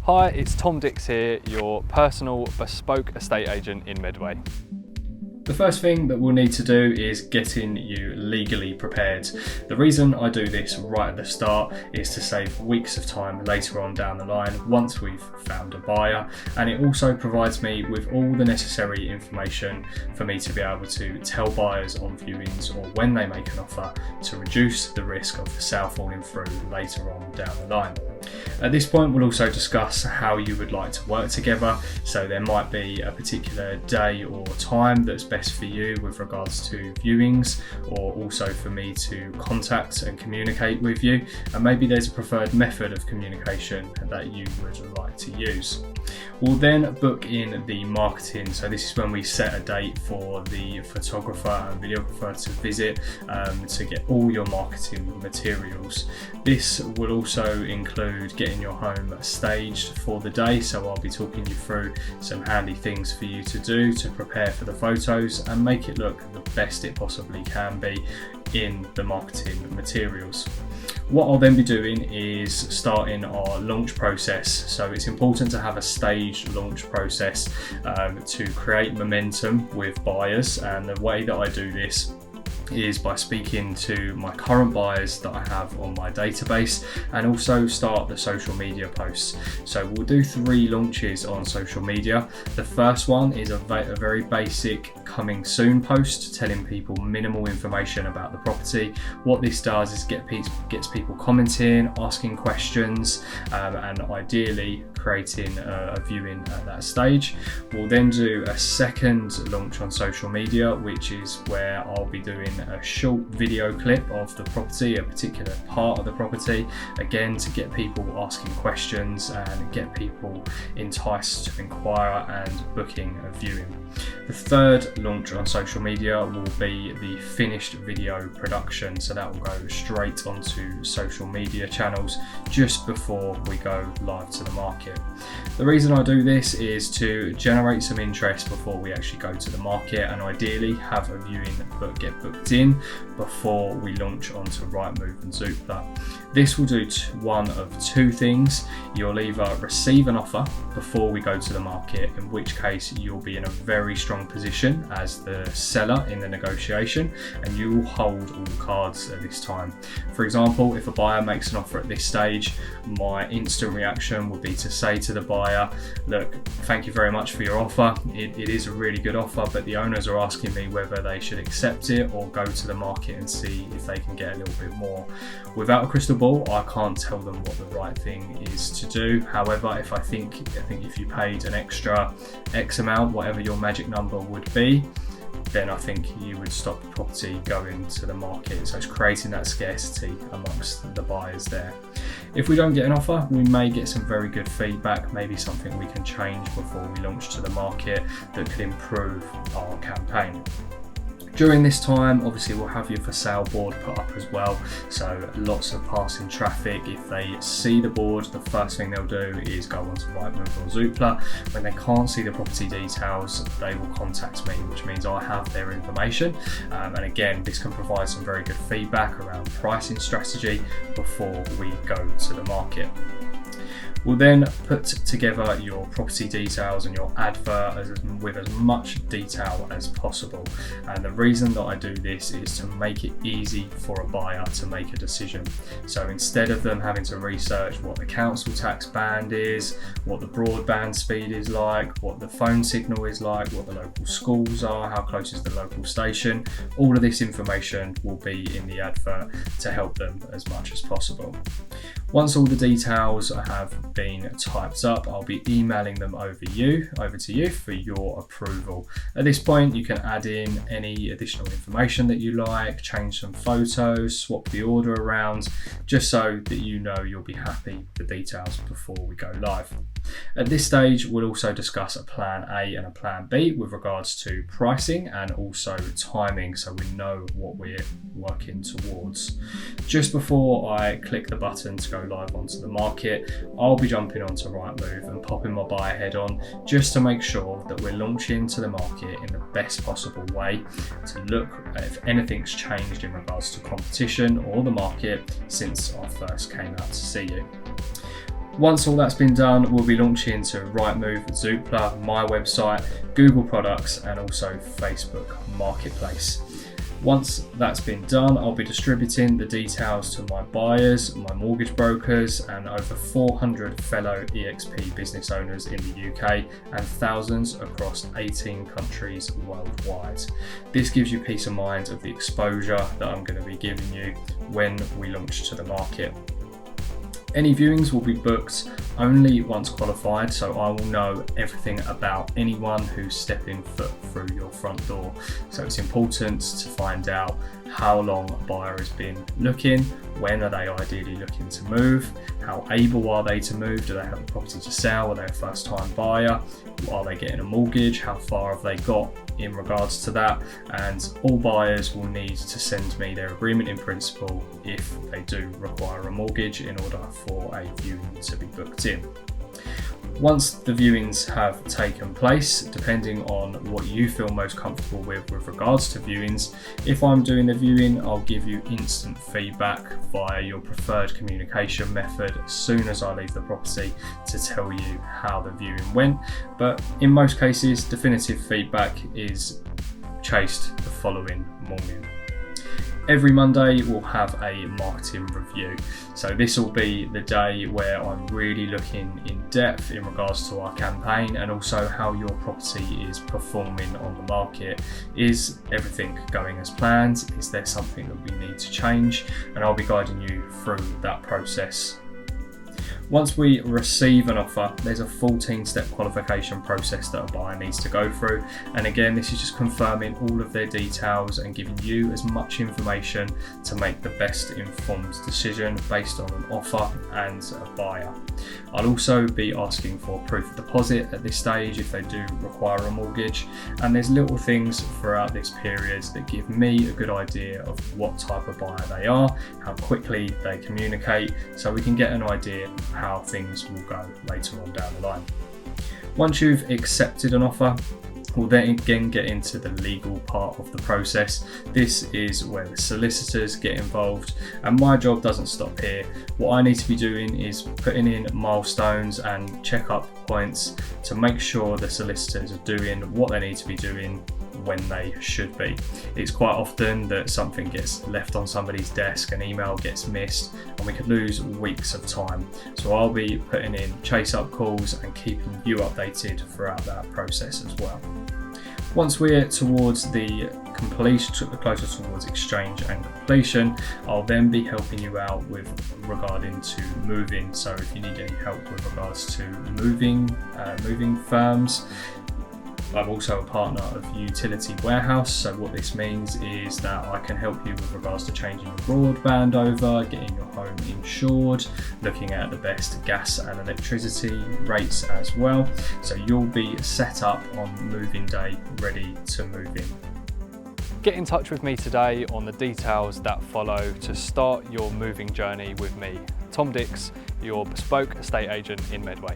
Hi, it's Tom Dix here, your personal bespoke estate agent in Medway. The first thing that we'll need to do is getting you legally prepared. The reason I do this right at the start is to save weeks of time later on down the line once we've found a buyer, and it also provides me with all the necessary information for me to be able to tell buyers on viewings or when they make an offer to reduce the risk of the sale falling through later on down the line. At this point, we'll also discuss how you would like to work together. So there might be a particular day or time that's best for you with regards to viewings, or also for me to contact and communicate with you. And maybe there's a preferred method of communication that you would like to use. We'll then book in the marketing. So this is when we set a date for the photographer and videographer to visit to get all your marketing materials. This will also include getting your home staged for the day. So I'll be talking you through some handy things for you to do to prepare for the photos and make it look the best it possibly can be in the marketing materials. What I'll then be doing is starting our launch process. So it's important to have a staged launch process to create momentum with buyers, and the way that I do this is by speaking to my current buyers that I have on my database, and also start the social media posts. So we'll do 3 launches on social media. The first one is a very basic coming soon post telling people minimal information about the property. What this does is gets people commenting, asking questions, and ideally creating a viewing at that stage. We'll then do a second launch on social media, which is where I'll be doing a short video clip of the property, a particular part of the property, again to get people asking questions and get people enticed to inquire and booking a viewing. The third launch on social media will be the finished video production, so that will go straight onto social media channels just before we go live to the market. The reason I do this is to generate some interest before we actually go to the market, and ideally have a viewing get booked in before we launch onto Rightmove and Zoopla. This will do one of 2 things. You'll either receive an offer before we go to the market, in which case you'll be in a very strong position as the seller in the negotiation, and you will hold all the cards at this time. For example, if a buyer makes an offer at this stage, my instant reaction would be to say to the buyer, look, thank you very much for your offer. It is a really good offer, but the owners are asking me whether they should accept it or go to the market and see if they can get a little bit more. Without a crystal ball, I can't tell them what the right thing is to do. However, I think if you paid an extra X amount, whatever your magic number would be, then I think you would stop the property going to the market. So it's creating that scarcity amongst the buyers there. If we don't get an offer, we may get some very good feedback, maybe something we can change before we launch to the market that could improve our campaign. During this time, obviously we'll have your for sale board put up as well, so lots of passing traffic. If they see the board, the first thing they'll do is go onto Rightmove or Zoopla. When they can't see the property details, they will contact me, which means I have their information. And again, this can provide some very good feedback around pricing strategy before we go to the market. We'll then put together your property details and your advert with as much detail as possible. And the reason that I do this is to make it easy for a buyer to make a decision. So instead of them having to research what the council tax band is, what the broadband speed is like, what the phone signal is like, what the local schools are, how close is the local station, all of this information will be in the advert to help them as much as possible. Once all the details have been typed up, I'll be emailing them over to you for your approval. At this point, you can add in any additional information that you like, change some photos, swap the order around, just so that you know you'll be happy with the details before we go live. At this stage, we'll also discuss a plan A and a plan B with regards to pricing and also timing, so we know what we're working towards. Just before I click the button to go live onto the market, I'll be jumping onto Rightmove and popping my buyer head on just to make sure that we're launching to the market in the best possible way, to look if anything's changed in regards to competition or the market since I first came out to see you. Once all that's been done, we'll be launching to Rightmove, Zoopla, my website, Google products, and also Facebook Marketplace. Once that's been done, I'll be distributing the details to my buyers, my mortgage brokers, and over 400 fellow EXP business owners in the UK and thousands across 18 countries worldwide. This gives you peace of mind of the exposure that I'm going to be giving you when we launch to the market. Any viewings will be booked only once qualified, so I will know everything about anyone who's stepping foot through your front door. So it's important to find out how long a buyer has been looking, when are they ideally looking to move, how able are they to move, do they have a property to sell, are they a first time buyer, are they getting a mortgage, how far have they got in regards to that, and all buyers will need to send me their agreement in principle if they do require a mortgage in order for a viewing to be booked in. Once the viewings have taken place, depending on what you feel most comfortable with regards to viewings, if I'm doing the viewing, I'll give you instant feedback via your preferred communication method as soon as I leave the property to tell you how the viewing went. But in most cases, definitive feedback is chased the following morning. Every Monday we'll have a marketing review. So this will be the day where I'm really looking in depth in regards to our campaign and also how your property is performing on the market. Is everything going as planned? Is there something that we need to change? And I'll be guiding you through that process. Once we receive an offer, there's a 14-step qualification process that a buyer needs to go through. And again, this is just confirming all of their details and giving you as much information to make the best informed decision based on an offer and a buyer. I'll also be asking for proof of deposit at this stage if they do require a mortgage. And there's little things throughout this period that give me a good idea of what type of buyer they are, how quickly they communicate, so we can get an idea of how things will go later on down the line. Once you've accepted an offer, we'll then again get into the legal part of the process. This is where the solicitors get involved, and my job doesn't stop here. What I need to be doing is putting in milestones and check up points to make sure the solicitors are doing what they need to be doing when they should be. It's quite often that something gets left on somebody's desk, an email gets missed, and we could lose weeks of time. So I'll be putting in chase up calls and keeping you updated throughout that process as well. Once we're towards the completion, closer towards exchange and completion, I'll then be helping you out with regarding to moving. So if you need any help with regards to moving firms, I'm also a partner of Utility Warehouse, so what this means is that I can help you with regards to changing your broadband over, getting your home insured, looking at the best gas and electricity rates as well. So you'll be set up on moving day, ready to move in. Get in touch with me today on the details that follow to start your moving journey with me, Tom Dix, your bespoke estate agent in Medway.